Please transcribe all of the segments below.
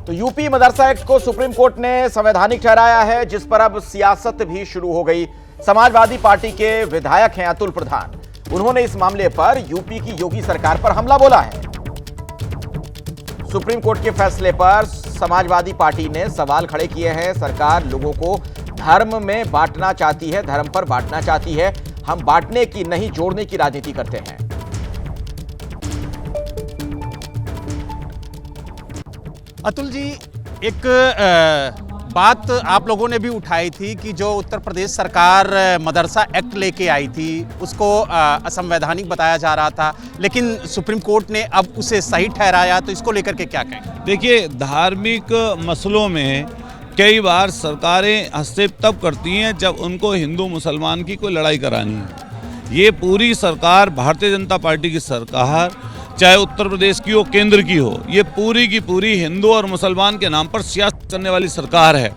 तो यूपी मदरसा एक्ट को supreme court ने संवैधानिक ठहराया है, जिस पर अब सियासत भी शुरू हो गई। समाजवादी पार्टी के विधायक हैं अतुल प्रधान, उन्होंने इस मामले पर यूपी की योगी सरकार पर हमला बोला है। सुप्रीम कोर्ट के फैसले पर समाजवादी पार्टी ने सवाल खड़े किए हैं। सरकार लोगों को धर्म में बांटना चाहती है, धर्म पर बांटना चाहती है। हम बांटने की नहीं, जोड़ने की राजनीति करते हैं। अतुल जी, एक बात आप लोगों ने भी उठाई थी कि जो उत्तर प्रदेश सरकार मदरसा एक्ट लेके आई थी उसको असंवैधानिक बताया जा रहा था, लेकिन सुप्रीम कोर्ट ने अब उसे सही ठहराया, तो इसको लेकर के क्या कहें? देखिए, धार्मिक मसलों में कई बार सरकारें हस्तक्षेप तब करती हैं जब उनको हिंदू मुसलमान की कोई लड़ाई करानी है। ये पूरी सरकार, भारतीय जनता पार्टी की सरकार, चाहे उत्तर प्रदेश की हो, केंद्र की हो, ये पूरी की पूरी हिंदू और मुसलमान के नाम पर सियासत करने वाली सरकार है।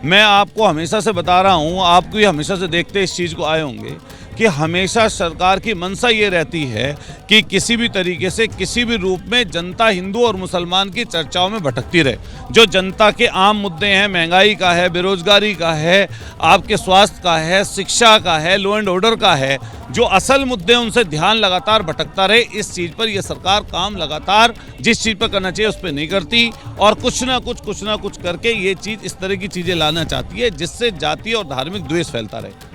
मैं आपको हमेशा से बता रहा हूँ, आप भी हमेशा से देखते इस चीज़ को आए होंगे कि हमेशा सरकार की मंशा ये रहती है कि किसी भी तरीके से, किसी भी रूप में जनता हिंदू और मुसलमान की चर्चाओं में भटकती रहे। जो जनता के आम मुद्दे हैं, महंगाई का है, बेरोजगारी का है, आपके स्वास्थ्य का है, शिक्षा का है, लॉ एंड ऑर्डर का है, जो असल मुद्दे उनसे ध्यान लगातार भटकता रहे, इस चीज़ पर यह सरकार काम लगातार जिस चीज़ पर करना चाहिए उस पर नहीं करती, और कुछ ना कुछ करके ये चीज़, इस तरह की चीज़ें लाना चाहती है जिससे जातीय और धार्मिक द्वेष फैलता रहे।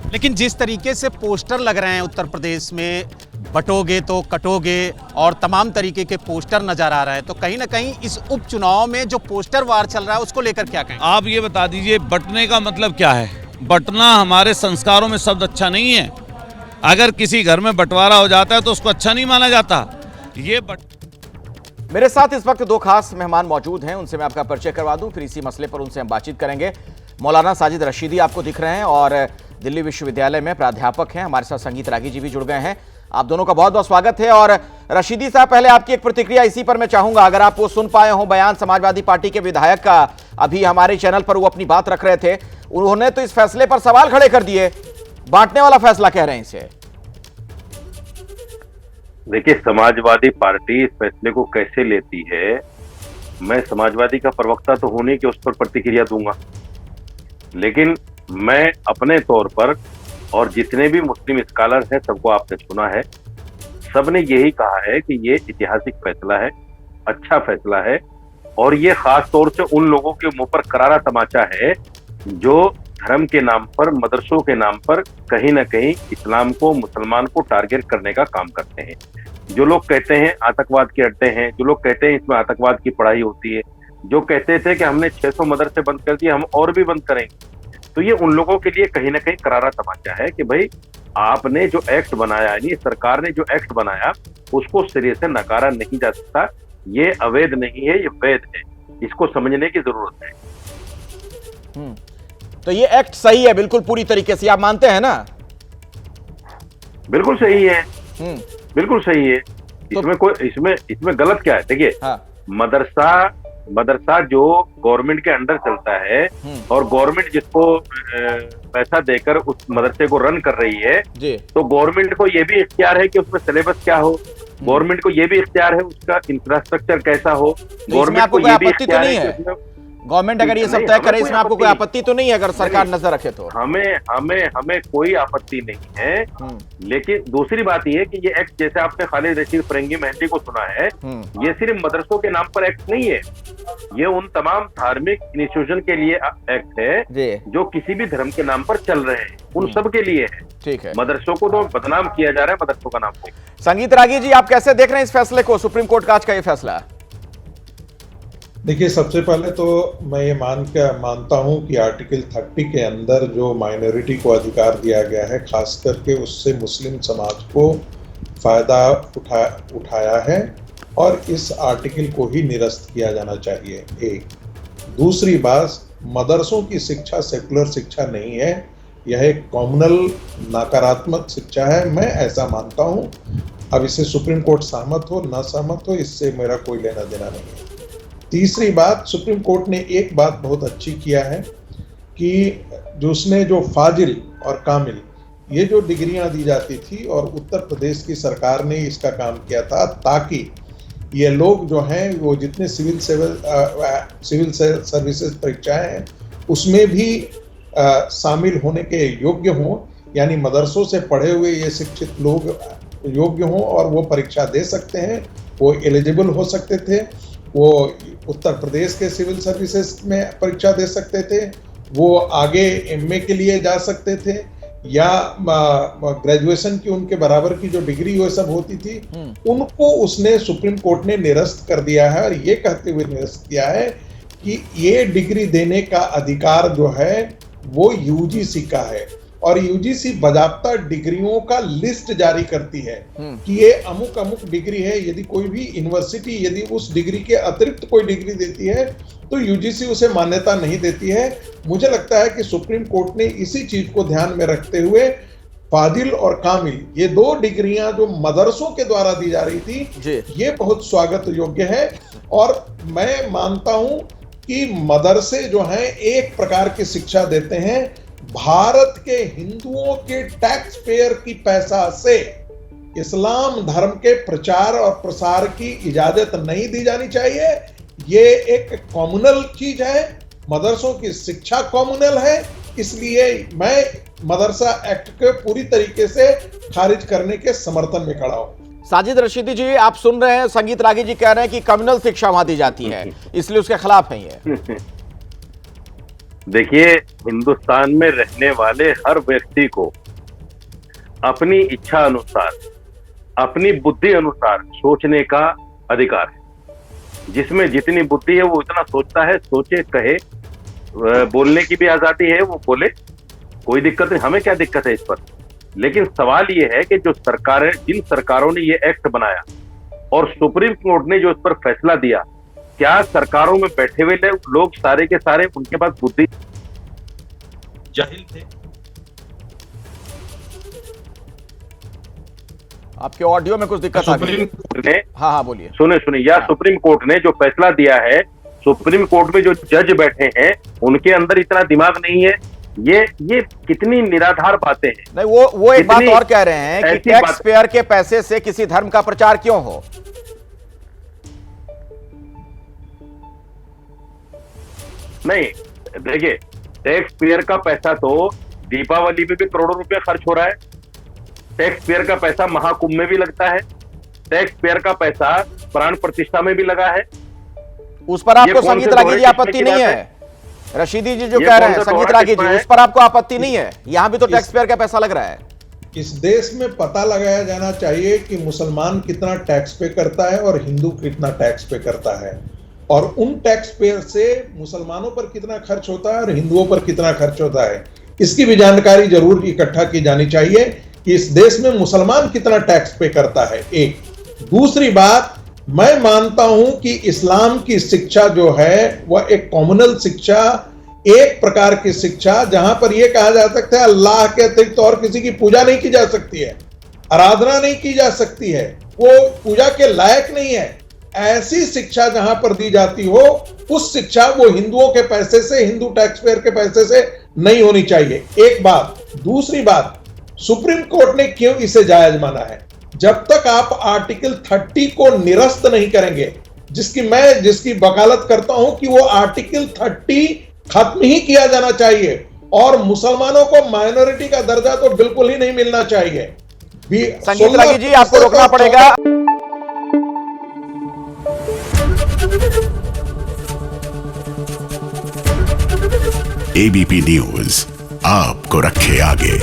लेकिन जिस तरीके से पोस्टर लग रहे हैं उत्तर प्रदेश में, बटोगे तो कटोगे और तमाम तरीके के पोस्टर नजर आ रहे हैं, तो कहीं ना कहीं इस उपचुनाव में जो पोस्टर वार चल रहा है उसको लेकर क्या कहें? आप ये बता दीजिए, बंटने का मतलब क्या है? बंटना हमारे संस्कारों में शब्द अच्छा नहीं है। अगर किसी घर में बंटवारा हो जाता है तो उसको अच्छा नहीं माना जाता। मेरे साथ इस वक्त दो खास मेहमान मौजूद हैं, उनसे मैं आपका परिचय करवा दूं, फिर इसी मसले पर उनसे हम बातचीत करेंगे। मौलाना साजिद रशीदी आपको दिख रहे हैं और दिल्ली विश्वविद्यालय में प्राध्यापक हैं। हमारे साथ संगीत रागी जी भी जुड़ गए हैं। आप दोनों का बहुत बहुत स्वागत है। और रशीदी साहब, पहले आपकी एक प्रतिक्रिया इसी पर मैं चाहूंगा, अगर आप वो सुन पाए हो बयान समाजवादी पार्टी के विधायक का, अभी हमारे चैनल पर वो अपनी बात रख रहे थे, उन्होंने तो इस फैसले पर सवाल खड़े कर दिए, बांटने वाला फैसला कह रहे हैं इसे। देखिए, समाजवादी पार्टी इस फैसले को कैसे लेती है, मैं समाजवादी का प्रवक्ता तो हूं नहीं कि उस पर प्रतिक्रिया दूंगा, लेकिन मैं अपने तौर पर, और जितने भी मुस्लिम स्कॉलर हैं सबको आपने सुना है, सबने यही कहा है कि ये ऐतिहासिक फैसला है, अच्छा फैसला है, और ये खास तौर से उन लोगों के मुंह पर करारा तमाचा है जो धर्म के नाम पर, मदरसों के नाम पर कहीं ना कहीं इस्लाम को, मुसलमान को टारगेट करने का काम करते हैं। जो लोग कहते हैं आतंकवाद के अड्डे हैं, जो लोग कहते हैं इसमें आतंकवाद की पढ़ाई होती है, जो कहते थे कि हमने 600 मदरसे बंद कर दिए, हम और भी बंद करेंगे, तो ये उन लोगों के लिए कहीं ना कहीं करारा तमाचा है कि भाई आपने जो एक्ट बनाया, यानी सरकार ने जो एक्ट बनाया उसको सिरे से नकारा नहीं जा सकता। ये अवैध नहीं है, ये वैध है, इसको समझने की जरूरत है। तो ये एक्ट सही है बिल्कुल पूरी तरीके से, आप मानते हैं ना? बिल्कुल सही है, बिल्कुल सही है। इसमें गलत क्या है? देखिए, मदरसा जो गवर्नमेंट के अंडर चलता है और गवर्नमेंट जिसको पैसा देकर उस मदरसे को रन कर रही है, तो गवर्नमेंट को ये भी इख्तियार है कि उसमें सिलेबस क्या हो, गवर्नमेंट को ये भी इख्तियार है उसका इंफ्रास्ट्रक्चर कैसा हो, गवर्नमेंट को ये भी इख्तियार है। गवर्नमेंट अगर ये सब तय करे, इसमें आपको कोई आपत्ति तो नहीं है अगर सरकार नजर रखे तो? हमें कोई आपत्ति नहीं है, लेकिन दूसरी बात ये है कि ये एक्ट, जैसे आपने खालिद रशीद फरंगी मेहंदी को सुना है, ये सिर्फ मदरसों के नाम पर एक्ट नहीं है, ये उन तमाम धार्मिक इंस्टीट्यूशन के लिए एक्ट है जो किसी भी धर्म के नाम पर चल रहे हैं, उन सब के लिए है। ठीक है, मदरसों को तो बदनाम किया जा रहा है, मदरसों का नाम को। संगीत रागी जी, आप कैसे देख रहे हैं इस फैसले को, सुप्रीम कोर्ट का आज का ये फैसला? देखिए, सबसे पहले तो मैं ये मानता हूं कि आर्टिकल 30 के अंदर जो माइनॉरिटी को अधिकार दिया गया है, खास करके उससे मुस्लिम समाज को फायदा उठाया है और इस आर्टिकल को ही निरस्त किया जाना चाहिए। एक दूसरी बात, मदरसों की शिक्षा सेकुलर शिक्षा नहीं है, यह एक कॉम्युनल नकारात्मक शिक्षा है, मैं ऐसा मानता हूं। अब इससे सुप्रीम कोर्ट सहमत हो ना सहमत हो, इससे मेरा कोई लेना देना नहीं है। तीसरी बात, सुप्रीम कोर्ट ने एक बात बहुत अच्छी किया है कि जो फाजिल और कामिल, ये जो डिग्रियां दी जाती थी, और उत्तर प्रदेश की सरकार ने इसका काम किया था ताकि ये लोग जो हैं वो जितने सिविल सर्विसेज परीक्षाएं हैं उसमें भी शामिल होने के योग्य हों, यानी मदरसों से पढ़े हुए ये शिक्षित लोग योग्य हों और वो परीक्षा दे सकते हैं, वो एलिजिबल हो सकते थे, वो उत्तर प्रदेश के सिविल सर्विसेज में परीक्षा दे सकते थे, वो आगे एमए के लिए जा सकते थे, या ग्रेजुएशन की उनके बराबर की जो डिग्री वो सब होती थी उनको उसने सुप्रीम कोर्ट ने निरस्त कर दिया है और ये कहते हुए निरस्त किया है कि ये डिग्री देने का अधिकार जो है वो यूजीसी का है और यूजीसी बाकायदा डिग्रियों का लिस्ट जारी करती है कि ये अमुक अमुक डिग्री है। यदि कोई भी यूनिवर्सिटी यदि उस डिग्री के अतिरिक्त कोई डिग्री देती है तो यूजीसी उसे मान्यता नहीं देती है। मुझे लगता है कि सुप्रीम कोर्ट ने इसी चीज को ध्यान में रखते हुए फादिल और कामिल ये दो डिग्रियां जो मदरसों के द्वारा दी जा रही थी ये बहुत स्वागत योग्य है। और मैं मानता हूं कि मदरसे जो हैं एक प्रकार की शिक्षा देते हैं, भारत के हिंदुओं के टैक्स पेयर की पैसा से इस्लाम धर्म के प्रचार और प्रसार की इजाजत नहीं दी जानी चाहिए। ये एक कॉम्युनल चीज है, मदरसों की शिक्षा कॉम्युनल है, इसलिए मैं मदरसा एक्ट के पूरी तरीके से खारिज करने के समर्थन में खड़ा हूं। साजिद रशीदी जी, आप सुन रहे हैं, संगीत रागी जी कह रहे हैं कि कम्युनल शिक्षा वहां दी जाती है, इसलिए उसके खिलाफ है ये। देखिए, हिंदुस्तान में रहने वाले हर व्यक्ति को अपनी इच्छा अनुसार, अपनी बुद्धि अनुसार सोचने का अधिकार है। जिसमें जितनी बुद्धि है वो इतना सोचता है, सोचे, कहे, बोलने की भी आजादी है, वो बोले, कोई दिक्कत नहीं, हमें क्या दिक्कत है इस पर। लेकिन सवाल ये है कि जो सरकारें, जिन सरकारों ने ये एक्ट बनाया और सुप्रीम कोर्ट ने जो इस पर फैसला दिया, क्या सरकारों में बैठे हुए लोग सारे के सारे उनके पास बुद्धि जाहिल थे? आपके ऑडियो में कुछ दिक्कत आ गई है। हाँ बोलिए। सुने या सुप्रीम कोर्ट ने जो फैसला दिया है, सुप्रीम कोर्ट में जो जज बैठे हैं उनके अंदर इतना दिमाग नहीं है। ये कितनी निराधार बातें हैं। नहीं, वो एक बात और कह रहे हैं कि टैक्स पेयर के पैसे से किसी धर्म का प्रचार क्यों हो। नहीं, देखिए, टैक्स पेयर का पैसा तो दीपावली में भी करोड़ों रुपए खर्च हो रहा है, टैक्स पेयर का पैसा महाकुंभ में भी लगता है, टैक्स पेयर का पैसा प्राण प्रतिष्ठा में भी लगा है। उस पर आपको संगीत रागी जी आपत्ति नहीं है? रशीदी जी जो कह रहे हैं, संगीत रागी जी, उस पर आपको आपत्ति नहीं है? यहां भी तो टैक्स पेयर का पैसा लग रहा है। इस देश में पता लगाया जाना चाहिए कि मुसलमान कितना टैक्स पे करता है और हिंदू कितना टैक्स पे करता है, और उन टैक्स पेयर से मुसलमानों पर कितना खर्च होता है और हिंदुओं पर कितना खर्च होता है। इसकी भी जानकारी जरूर इकट्ठा की जानी चाहिए कि इस देश में मुसलमान कितना टैक्स पे करता है। एक दूसरी बात, मैं मानता हूं कि इस्लाम की शिक्षा जो है वह एक कॉम्युनल शिक्षा, एक प्रकार की शिक्षा जहां पर यह कहा जा सकता है अल्लाह के अतिरिक्त और किसी की पूजा नहीं की जा सकती है, आराधना नहीं की जा सकती है, वो पूजा के लायक नहीं है। ऐसी शिक्षा जहां पर दी जाती हो, उस शिक्षा वो हिंदुओं के पैसे से, हिंदू टैक्स पेयर के पैसे से नहीं होनी चाहिए। एक बात। दूसरी बात, सुप्रीम कोर्ट ने क्यों इसे जायज माना है? जब तक आप आर्टिकल 30 को निरस्त नहीं करेंगे, जिसकी वकालत करता हूं कि वो आर्टिकल 30 खत्म ही किया जाना चाहिए और मुसलमानों को माइनॉरिटी का दर्जा तो बिल्कुल ही नहीं मिलना चाहिए। संगीत रागी जी, आपको रोकना पड़ेगा। एबीपी न्यूज आपको रखे आगे।